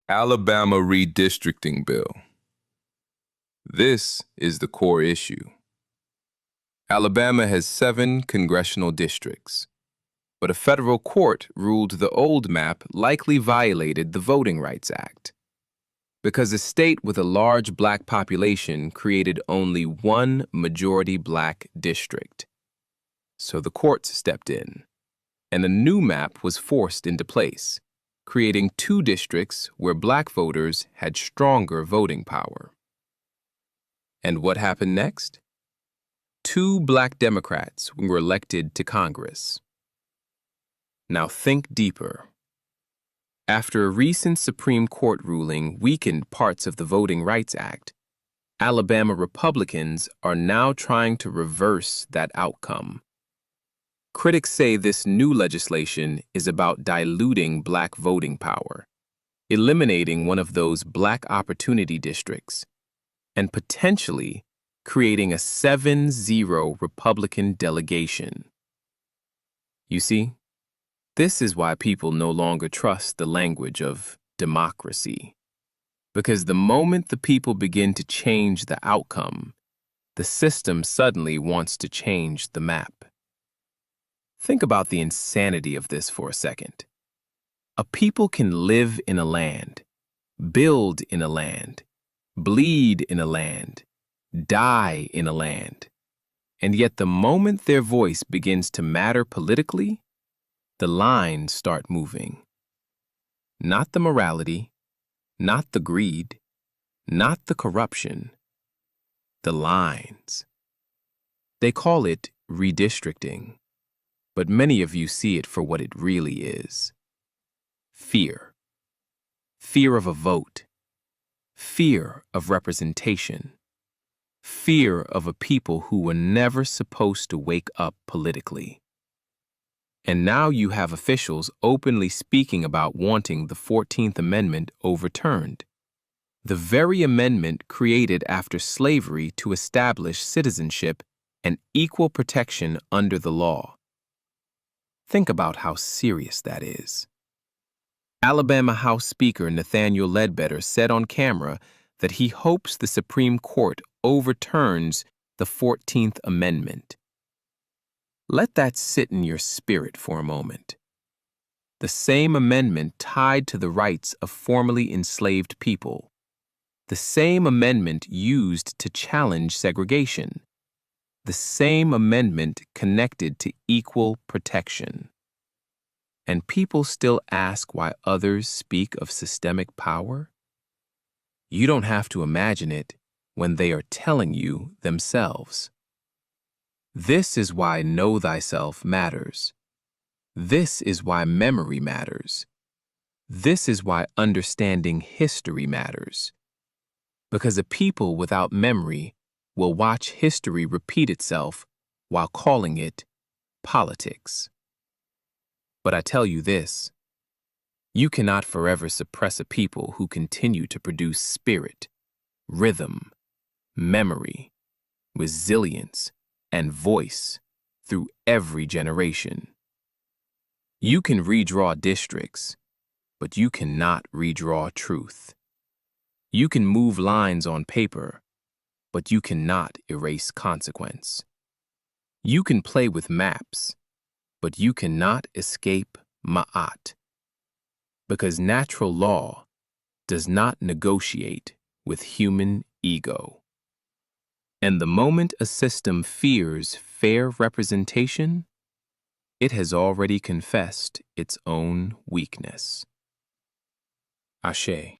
Alabama redistricting bill. This is the core issue. Alabama has 7 congressional districts, but a federal court ruled the old map likely violated the Voting Rights Act because a state with a large black population created only one majority black district. So the courts stepped in, and a new map was forced into place, creating 2 districts where black voters had stronger voting power. And what happened next? 2 black Democrats were elected to Congress. Now think deeper. After a recent Supreme Court ruling weakened parts of the Voting Rights Act, Alabama Republicans are now trying to reverse that outcome. Critics say this new legislation is about diluting black voting power, eliminating one of those black opportunity districts, and potentially creating a 7-0 Republican delegation. You see, this is why people no longer trust the language of democracy. Because the moment the people begin to change the outcome, the system suddenly wants to change the map. Think about the insanity of this for a second. A people can live in a land, build in a land, bleed in a land, die in a land, and yet the moment their voice begins to matter politically, the lines start moving. Not the morality, not the greed, not the corruption, the lines. They call it redistricting, but many of you see it for what it really is. Fear. Fear of a vote. Fear of representation. Fear of a people who were never supposed to wake up politically. And now you have officials openly speaking about wanting the 14th Amendment overturned, the very amendment created after slavery to establish citizenship and equal protection under the law. Think about how serious that is. Alabama House Speaker Nathaniel Ledbetter said on camera that he hopes the Supreme Court overturns the 14th Amendment. Let that sit in your spirit for a moment. The same amendment tied to the rights of formerly enslaved people. The same amendment used to challenge segregation. The same amendment connected to equal protection. And people still ask why others speak of systemic power? You don't have to imagine it when they are telling you themselves. This is why know thyself matters. This is why memory matters. This is why understanding history matters. Because a people without memory will watch history repeat itself while calling it politics. But I tell you this, you cannot forever suppress a people who continue to produce spirit, rhythm, memory, resilience, and voice through every generation. You can redraw districts, but you cannot redraw truth. You can move lines on paper, but you cannot erase consequence. You can play with maps, but you cannot escape ma'at. Because natural law does not negotiate with human ego. And the moment a system fears fair representation, it has already confessed its own weakness. Ashe.